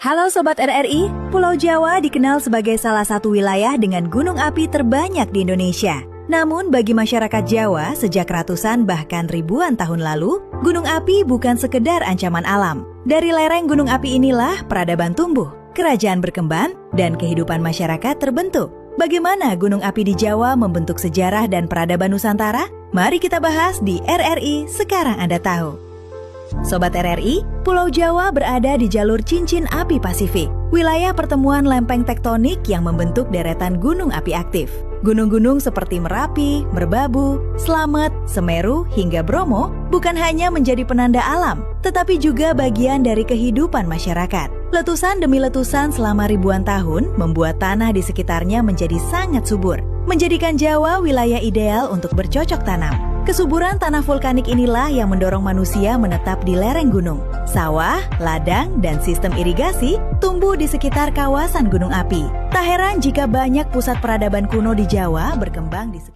Halo Sobat RRI, Pulau Jawa dikenal sebagai salah satu wilayah dengan gunung api terbanyak di Indonesia. Namun bagi masyarakat Jawa, sejak ratusan bahkan ribuan tahun lalu, gunung api bukan sekedar ancaman alam. Dari lereng gunung api inilah peradaban tumbuh, kerajaan berkembang, dan kehidupan masyarakat terbentuk. Bagaimana gunung api di Jawa membentuk sejarah dan peradaban Nusantara? Mari kita bahas di RRI Sekarang Anda Tahu. Sobat RRI, Pulau Jawa berada di jalur cincin api Pasifik, wilayah pertemuan lempeng tektonik yang membentuk deretan gunung api aktif. Gunung-gunung seperti Merapi, Merbabu, Slamet, Semeru, hingga Bromo bukan hanya menjadi penanda alam, tetapi juga bagian dari kehidupan masyarakat. Letusan demi letusan selama ribuan tahun membuat tanah di sekitarnya menjadi sangat subur, menjadikan Jawa wilayah ideal untuk bercocok tanam. Kesuburan tanah vulkanik inilah yang mendorong manusia menetap di lereng gunung. Sawah, ladang, dan sistem irigasi tumbuh di sekitar kawasan gunung api. Tak heran jika banyak pusat peradaban kuno di Jawa berkembang di sekitar